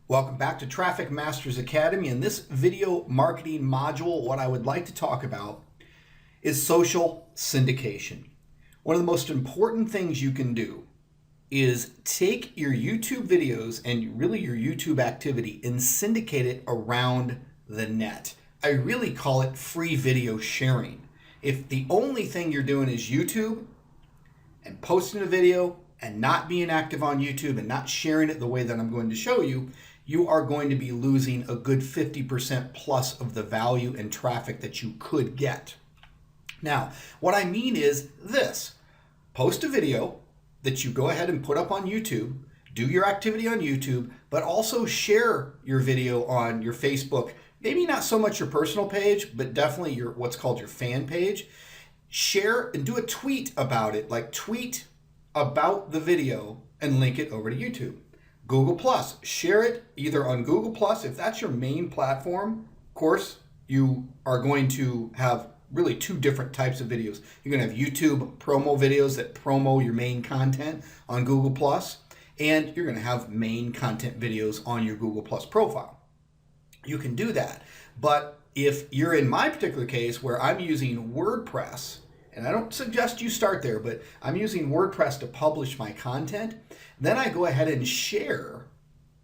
Welcome back to Traffic Masters Academy. In this video marketing module, what I would like to talk about is social syndication. One of the most important things you can do is take your YouTube videos and really your YouTube activity and syndicate it around the net. I really call it free video sharing. If the only thing you're doing is YouTube and posting a video and not being active on YouTube and not sharing it the way that I'm going to show you, you are going to be losing a good 50% plus of the value and traffic that you could get. Now, what I mean is this: post a video that you go ahead and put up on YouTube, do your activity on YouTube, but also share your video on your Facebook, maybe not so much your personal page, but definitely your what's called your fan page. Share and do a tweet about it, like tweet about the video and link it over to YouTube. Google Plus, share it either on Google Plus, if that's your main platform. Of course, you are going to have really two different types of videos. You're going to have YouTube promo videos that promo your main content on Google Plus, and you're going to have main content videos on your Google Plus profile. You can do that, but if you're in my particular case where I'm using WordPress, and I don't suggest you start there, but I'm using WordPress to publish my content, then I go ahead and share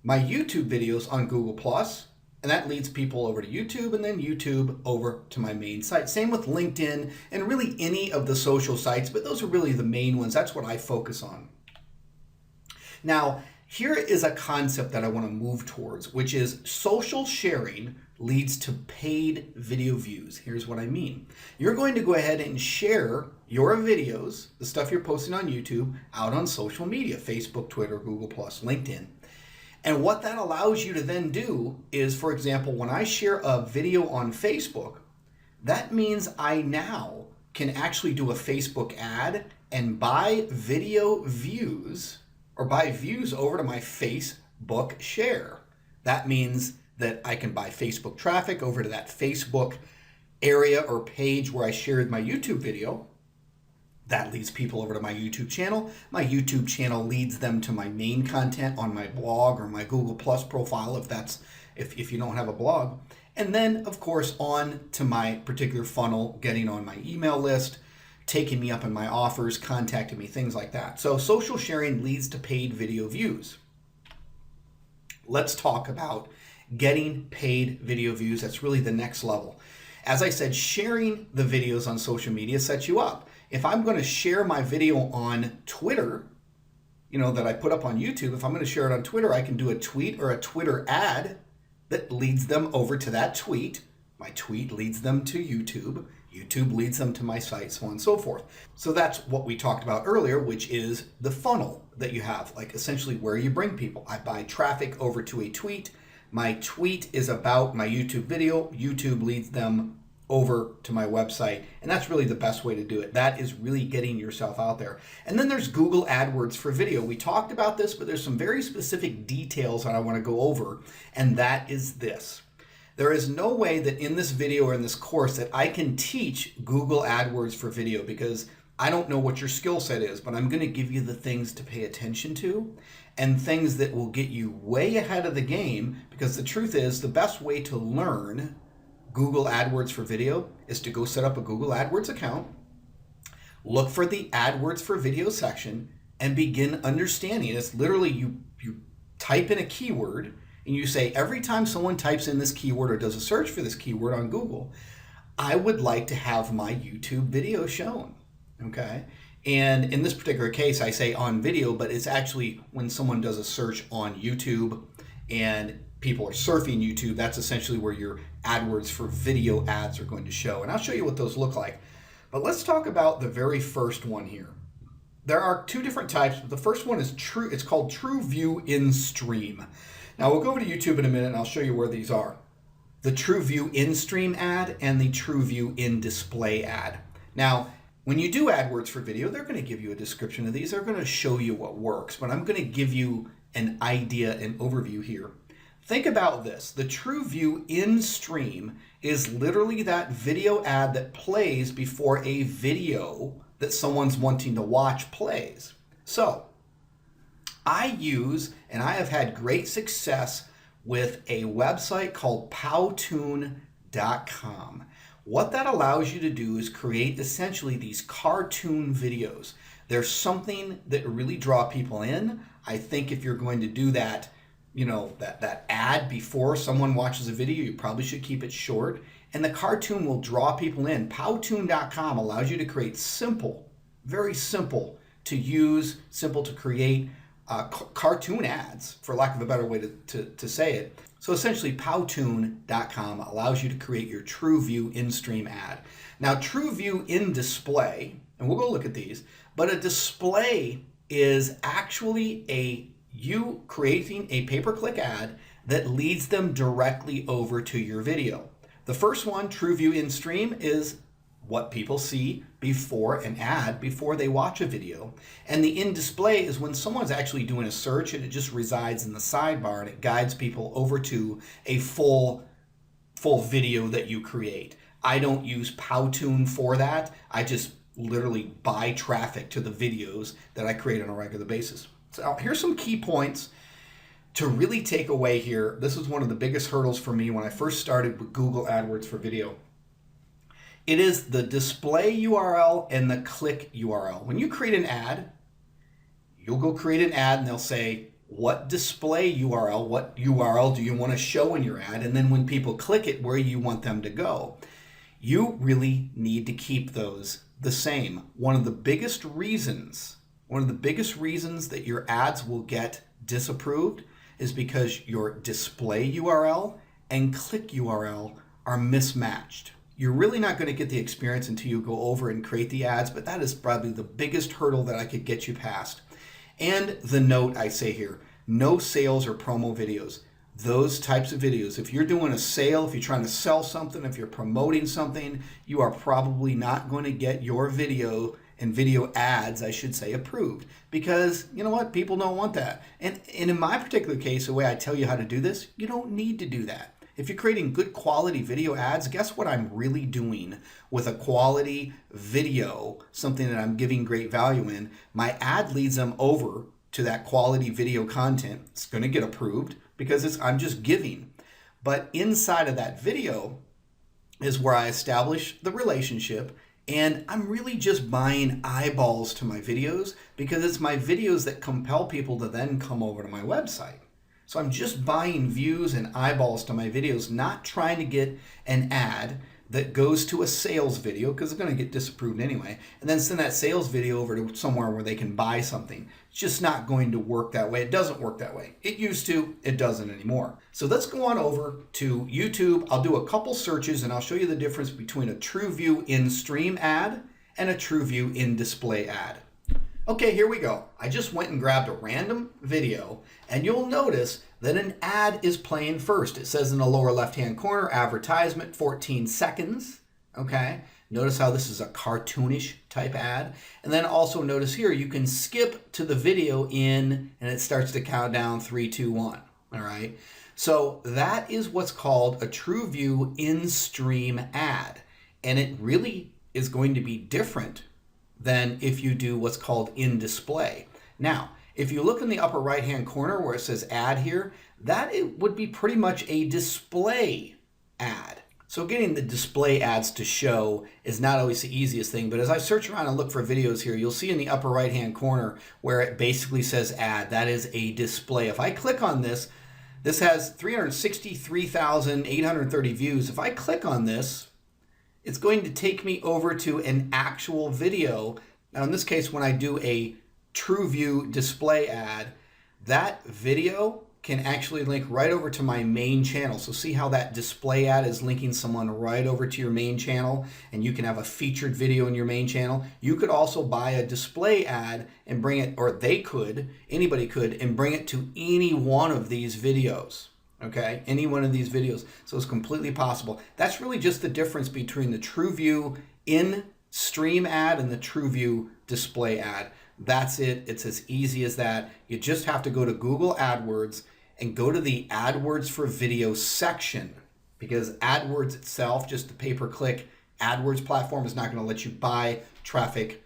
my YouTube videos on Google Plus, and that leads people over to YouTube, and then YouTube over to my main site. Same with LinkedIn and really any of the social sites, but those are really the main ones. That's what I focus on. Now, here is a concept that I want to move towards, which is social sharing leads to paid video views. Here's what I mean. You're going to go ahead and share your videos, the stuff you're posting on YouTube, out on social media, Facebook, Twitter, Google+, LinkedIn. And what that allows you to then do is, for example, when I share a video on Facebook, that means I now can actually do a Facebook ad and buy video views or buy views over to my Facebook share. That means that I can buy Facebook traffic over to that Facebook area or page where I shared my YouTube video. That leads people over to my YouTube channel. My YouTube channel leads them to my main content on my blog or my Google Plus profile if you don't have a blog. And then, of course, on to my particular funnel, getting on my email list, taking me up in my offers, contacting me, things like that. So social sharing leads to paid video views. Let's talk about getting paid video views. That's really the next level. As I said, sharing the videos on social media sets you up. If I'm going to share my video on Twitter, that I put up on YouTube, if I'm going to share it on Twitter, I can do a tweet or a Twitter ad that leads them over to that tweet. My tweet leads them to YouTube. YouTube leads them to my site, so on and so forth. So that's what we talked about earlier, which is the funnel that you have, like essentially where you bring people. I buy traffic over to a tweet. My tweet is about my YouTube video. YouTube leads them over to my website, and that's really the best way to do it. That is really getting yourself out there. And then there's Google AdWords for video. We talked about this, but there's some very specific details that I want to go over, and that is this. There is no way that in this video or in this course that I can teach Google AdWords for video, because I don't know what your skill set is, but I'm going to give you the things to pay attention to and things that will get you way ahead of the game, because the truth is the best way to learn Google AdWords for video is to go set up a Google AdWords account, look for the AdWords for video section, and begin understanding. It's literally you type in a keyword and you say, every time someone types in this keyword or does a search for this keyword on Google, I would like to have my YouTube video shown, okay? And in this particular case, I say on video, but it's actually when someone does a search on YouTube and people are surfing YouTube, that's essentially where your AdWords for video ads are going to show. And I'll show you what those look like. But let's talk about the very first one here. There are two different types. The first one is it's called TrueView in-stream. Now we'll go over to YouTube in a minute and I'll show you where these are. The TrueView in-stream ad and the TrueView in-display ad. Now, when you do AdWords for video, they're going to give you a description of these. They're going to show you what works, but I'm going to give you an idea, an overview here. Think about this. The TrueView in-stream is literally that video ad that plays before a video that someone's wanting to watch plays. So I use, and I have had great success with a website called Powtoon.com. What that allows you to do is create essentially these cartoon videos. There's something that really draw people in. I think if you're going to do that, that ad before someone watches a video, you probably should keep it short. And the cartoon will draw people in. Powtoon.com allows you to create simple, very simple to use, simple to create cartoon ads, for lack of a better way to say it. So essentially, Powtoon.com allows you to create your TrueView in-stream ad. Now, TrueView in display, and we'll go look at these, but a display is actually you creating a pay-per-click ad that leads them directly over to your video. The first one, TrueView in-stream, is what people see before an ad, before they watch a video. And the in display is when someone's actually doing a search and it just resides in the sidebar and it guides people over to a full video that you create. I don't use Powtoon for that. I just literally buy traffic to the videos that I create on a regular basis. So here's some key points to really take away here. This was one of the biggest hurdles for me when I first started with Google AdWords for video. It is the display URL and the click URL. When you create an ad, you'll go create an ad and they'll say, what display URL, what URL do you want to show in your ad? And then when people click it, where you want them to go. You really need to keep those the same. One of the biggest reasons that your ads will get disapproved is because your display URL and click URL are mismatched. You're really not going to get the experience until you go over and create the ads, but that is probably the biggest hurdle that I could get you past. And the note I say here, no sales or promo videos. Those types of videos, if you're doing a sale, if you're trying to sell something, if you're promoting something, you are probably not going to get your video and video ads, I should say, approved. Because you know what? People don't want that. And in my particular case, the way I tell you how to do this, you don't need to do that. If you're creating good quality video ads, guess what I'm really doing with a quality video, something that I'm giving great value in? My ad leads them over to that quality video content. It's going to get approved because I'm just giving. But inside of that video is where I establish the relationship, and I'm really just buying eyeballs to my videos because it's my videos that compel people to then come over to my website. So I'm just buying views and eyeballs to my videos, not trying to get an ad that goes to a sales video because it's going to get disapproved anyway, and then send that sales video over to somewhere where they can buy something. It's just not going to work that way. It doesn't work that way. It used to, it doesn't anymore. So let's go on over to YouTube. I'll do a couple searches and I'll show you the difference between a TrueView in-stream ad and a TrueView in-display ad. Okay, here we go. I just went and grabbed a random video, and you'll notice that an ad is playing first. It says in the lower left-hand corner, advertisement, 14 seconds. Okay, notice how this is a cartoonish type ad. And then also notice here, you can skip to the video and it starts to count down 3, 2, 1. All right, so that is what's called a TrueView in-stream ad. And it really is going to be different than if you do what's called in display. Now, if you look in the upper right hand corner where it says ad here, it would be pretty much a display ad. So getting the display ads to show is not always the easiest thing, but as I search around and look for videos here, you'll see in the upper right hand corner where it basically says ad. That is a display. If I click on this, this has 363,830 views. If I click on this, it's going to take me over to an actual video. Now in this case, when I do a TrueView display ad, that video can actually link right over to my main channel. So see how that display ad is linking someone right over to your main channel, and you can have a featured video in your main channel. You could also buy a display ad and bring it, or anybody could, and bring it to any one of these videos. Okay, any one of these videos. So it's completely possible. That's really just the difference between the TrueView in-stream ad and the TrueView display ad. That's it. It's as easy as that. You just have to go to Google AdWords and go to the AdWords for Video section, because AdWords itself, just the pay-per-click AdWords platform, is not going to let you buy traffic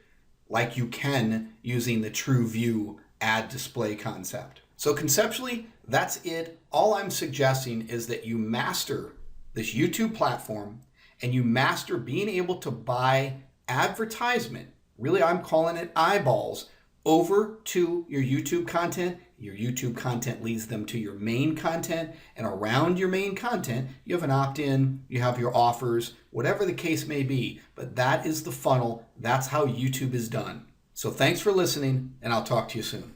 like you can using the TrueView ad display concept. So conceptually, That's it. All I'm suggesting is that you master this YouTube platform and you master being able to buy advertisement. Really, I'm calling it eyeballs over to your YouTube content. Your YouTube content leads them to your main content, and around your main content, you have an opt-in, you have your offers, whatever the case may be. But that is the funnel. That's how YouTube is done. So thanks for listening, and I'll talk to you soon.